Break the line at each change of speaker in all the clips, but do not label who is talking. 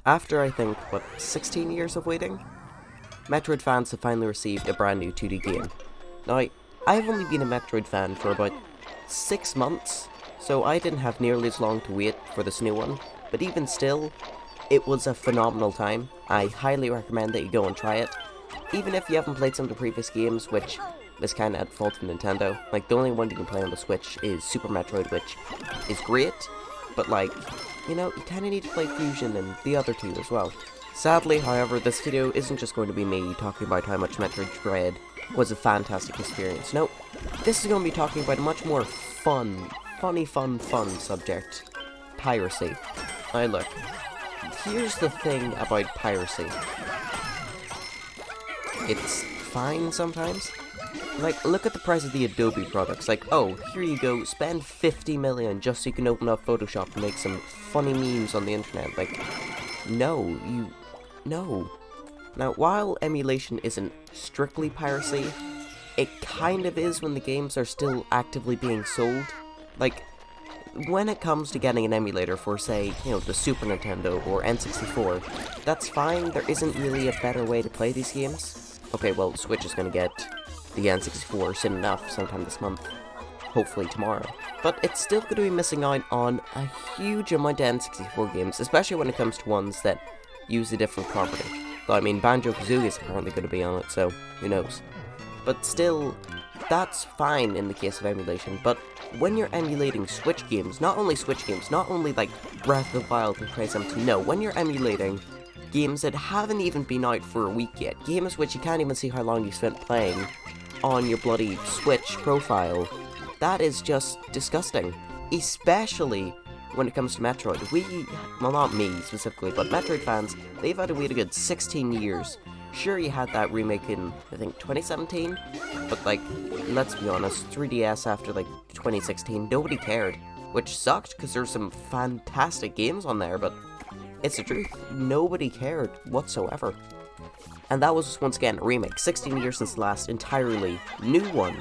After, I think, what, 16 years of waiting? Metroid fans have finally received a brand new 2D game. Now, I've only been a Metroid fan for about 6 months, so I didn't have nearly as long to wait for this new one, but even still, it was a phenomenal time. I highly recommend that you go and try it. Even if you haven't played some of the previous games, which is kinda at fault of Nintendo. Like, the only one you can play on the Switch is Super Metroid, which is great, but like, you know, you kinda need to play Fusion and the other two as well. Sadly, however, this video isn't just going to be me talking about how much Metroid Dread was a fantastic experience. No, this is going to be talking about a much more fun subject. Piracy. Now look, here's the thing about piracy. It's fine sometimes. Like, look at the price of the Adobe products. Like, oh, here you go, spend 50 million just so you can open up Photoshop and make some funny memes on the internet. Like, no. Now, while emulation isn't strictly piracy, it kind of is when the games are still actively being sold. Like, when it comes to getting an emulator for, say, you know, the Super Nintendo or N64, that's fine, there isn't really a better way to play these games. Okay, well, Switch is gonna get the N64 soon enough, sometime this month. Hopefully tomorrow. But it's still going to be missing out on a huge amount of N64 games, especially when it comes to ones that use a different property. Though, I mean, Banjo-Kazooie is apparently going to be on it, so who knows. But still, that's fine in the case of emulation, but when you're emulating Switch games, not only Switch games, not only like Breath of the Wild and Crazy Empty, no, when you're emulating games that haven't even been out for a week yet, games which you can't even see how long you spent playing on your bloody Switch profile, that is just disgusting. Especially when it comes to Metroid. Well, not me specifically, but Metroid fans, they've had to wait a good 16 years. Sure, you had that remake in, I think, 2017, but like, let's be honest, 3DS after like 2016, nobody cared. Which sucked, because there's some fantastic games on there, but it's the truth, nobody cared whatsoever. And that was, once again, a remake, 16 years since the last entirely new one.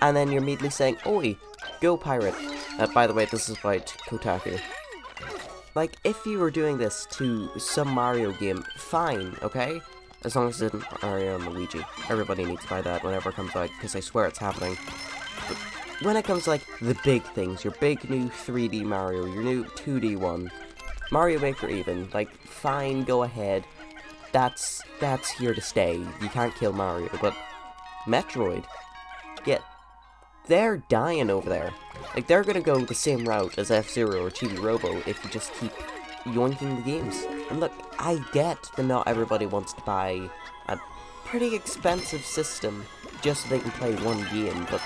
And then you're immediately saying, oi, go pirate. By the way, this is about Kotaku. Like, if you were doing this to some Mario game, fine, okay? As long as it isn't Mario and Luigi. Everybody needs to buy that whenever it comes out, because I swear it's happening. But when it comes to, like, the big things, your big new 3D Mario, your new 2D one, Mario Maker even, like, fine, go ahead. That's here to stay. You can't kill Mario, but Metroid, yeah, they're dying over there. Like, they're gonna go the same route as F-Zero or Chibi Robo if you just keep yoinking the games. And look, I get that not everybody wants to buy a pretty expensive system just so they can play one game, but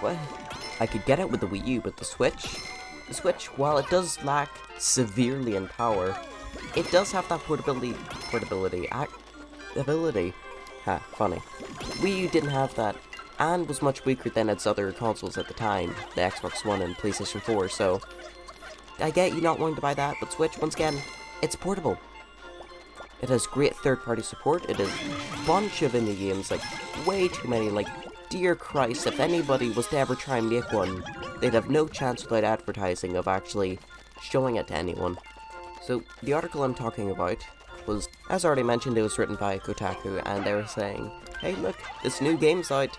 well, I could get it with the Wii U, but the Switch, while it does lack severely in power, it does have that ability. Ha, funny. Wii U didn't have that, and was much weaker than its other consoles at the time, the Xbox One and PlayStation 4, so I get you not wanting to buy that, but Switch, once again, it's portable. It has great third-party support, it has a bunch of indie games, like, way too many, like, dear Christ, if anybody was to ever try and make one, they'd have no chance without advertising of actually showing it to anyone. So, the article I'm talking about was, as already mentioned, it was written by Kotaku, and they were saying, hey look, this new game's out,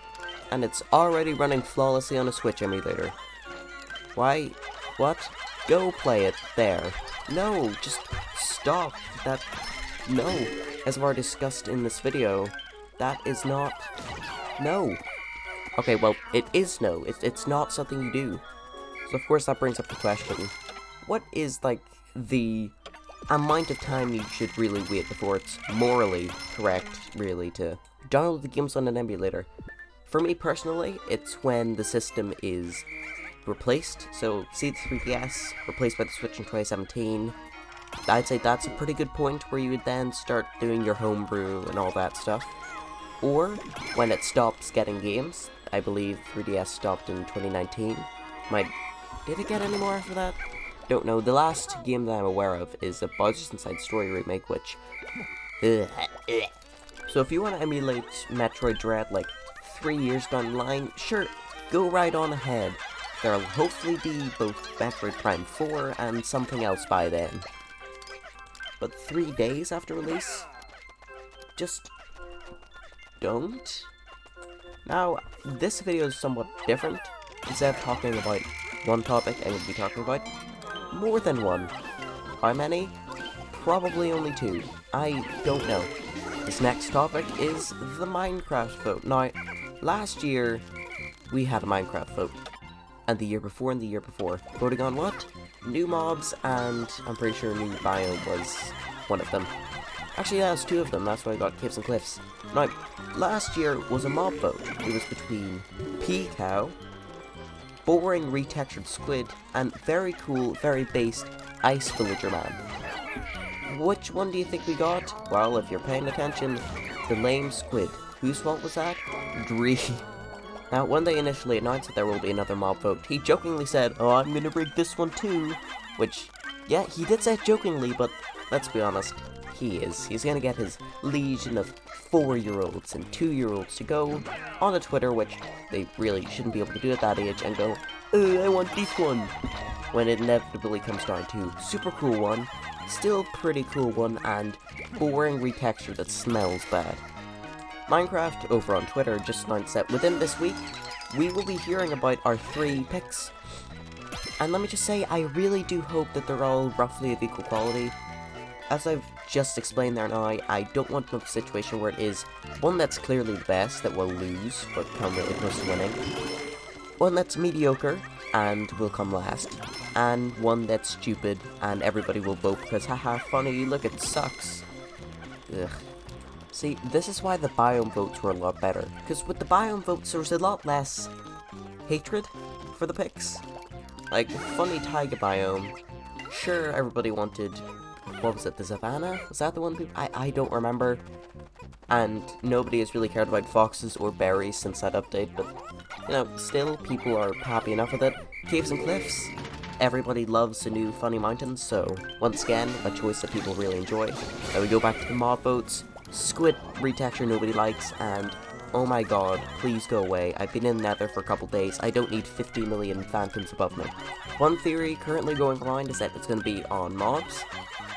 and it's already running flawlessly on a Switch emulator. Why? What? Go play it there. No, just stop. No. As I've already discussed in this video, that is not, no. Okay, well, it is no. It's not something you do. So of course that brings up the question, what is, like, the amount of time you should really wait before it's morally correct, really, to download the games on an emulator? For me personally, it's when the system is replaced. So, see the 3DS, replaced by the Switch in 2017. I'd say that's a pretty good point where you would then start doing your homebrew and all that stuff. Or, when it stops getting games. I believe 3DS stopped in 2019. Did it get any more after that? Don't know. The last game that I'm aware of is a Bowser's Inside Story remake, which... So if you want to emulate Metroid Dread, like, 3 years down the line, sure, go right on ahead. There'll hopefully be both Metroid Prime 4 and something else by then. but 3 days after release? Just don't. Now, this video is somewhat different. Instead of talking about one topic, I'm going to be talking about more than one. How many? Probably only 2. I don't know. This next topic is the Minecraft vote. Now, last year, we had a Minecraft vote. And the year before and the year before. Voting on what? New mobs, and I'm pretty sure new biome was one of them. Actually, yeah, it's 2 of them. That's why I got Caves and Cliffs. Now, last year was a mob vote. It was between Pea Cow, boring retextured squid, and very cool, very based ice villager man. Which one do you think we got? Well, if you're paying attention, the lame squid. Whose fault was that? Dree. Now, when they initially announced that there will be another mob vote, he jokingly said, "Oh, I'm gonna rig this one too." Which, yeah, he did say it jokingly, but let's be honest, he is. He's gonna get his legion of 4-year-olds and 2-year-olds to go onto Twitter, which they really shouldn't be able to do at that age, and go, "Oh, I want this one." When it inevitably comes down to super cool one, still pretty cool one, and boring retexture that smells bad. Minecraft, over on Twitter, just announced that within this week, we will be hearing about our 3 picks. And let me just say, I really do hope that they're all roughly of equal quality. As I've just explained there now, I don't want to have a situation where it is one that's clearly the best that will lose, but come really close to winning. One that's mediocre, and will come last. And one that's stupid, and everybody will vote because, haha, funny, look, it sucks. Ugh. See, this is why the biome votes were a lot better, because with the biome votes there was a lot less hatred for the picks. Like, funny taiga biome, sure, everybody wanted, what was it, the savannah? Was that the one I don't remember. And nobody has really cared about foxes or berries since that update, but, you know, still, people are happy enough with it. Caves and Cliffs, everybody loves the new funny mountains, so, once again, a choice that people really enjoy. Now we go back to the mob votes. Squid retexture nobody likes, and oh my god, please go away. I've been in Nether for a couple days. I don't need 50 million phantoms above me. One theory currently going around is that it's going to be on mobs.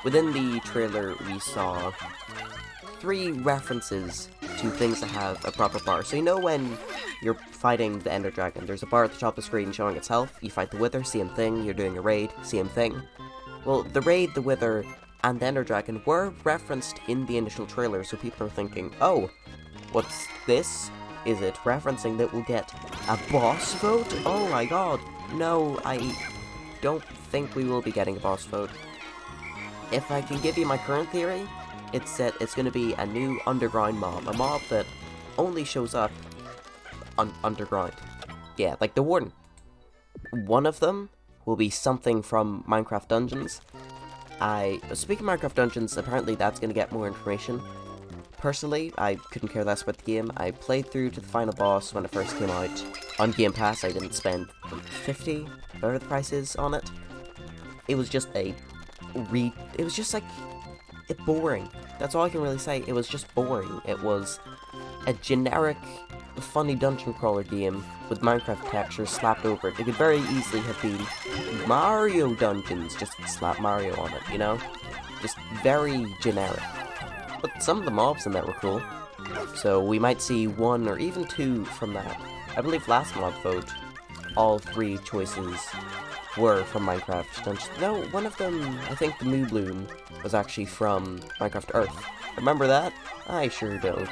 Within the trailer, we saw 3 references to things that have a proper bar. So you know when you're fighting the Ender Dragon, there's a bar at the top of the screen showing its health. You fight the Wither, same thing. You're doing a raid, same thing. Well, the raid, the Wither, and the Ender Dragon were referenced in the initial trailer, so people are thinking, oh, what's this? Is it referencing that we'll get a boss vote? Oh my god. No, I don't think we will be getting a boss vote. If I can give you my current theory, it's that it's going to be a new underground mob. A mob that only shows up underground. Yeah, like the Warden. One of them will be something from Minecraft Dungeons. Speaking of Minecraft Dungeons, apparently that's going to get more information. Personally, I couldn't care less about the game. I played through to the final boss when it first came out. On Game Pass, I didn't spend 50, whatever the price is, on it. It was just it was just like, boring. That's all I can really say. It was just boring. It was a generic, funny dungeon crawler game with Minecraft textures slapped over it. It could very easily have been Mario Dungeons, just slap Mario on it, you know? Just very generic. But some of the mobs in that were cool. So we might see 1 or even 2 from that. I believe last mob vote, all 3 choices were from Minecraft Dungeons. No, one of them, I think the Moo Bloom, was actually from Minecraft Earth. Remember that? I sure don't.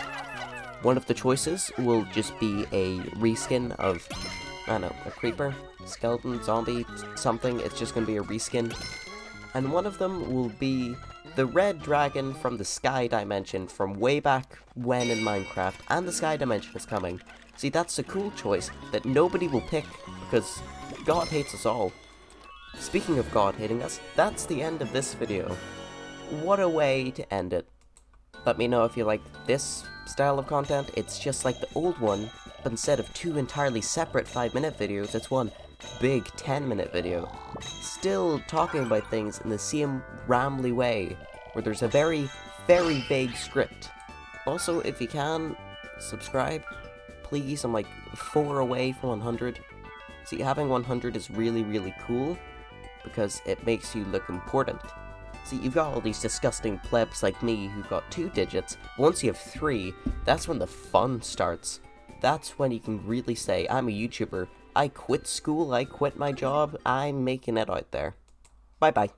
One of the choices will just be a reskin of, I don't know, a creeper, skeleton, zombie, something. It's just going to be a reskin. And one of them will be the red dragon from the Sky Dimension from way back when in Minecraft, and the Sky Dimension is coming. See, that's a cool choice that nobody will pick, because God hates us all. Speaking of God hating us, that's the end of this video. What a way to end it. Let me know if you like this style of content. It's just like the old one, but instead of 2 entirely separate 5-minute videos, it's one big 10-minute video. Still talking about things in the same rambly way, where there's a very, very vague script. Also, if you can, subscribe, please. I'm like 4 away from 100. See, having 100 is really, really cool, because it makes you look important. See, you've got all these disgusting plebs like me who've got 2 digits. Once you have 3, that's when the fun starts. That's when you can really say, I'm a YouTuber. I quit school, I quit my job, I'm making it out there. Bye bye.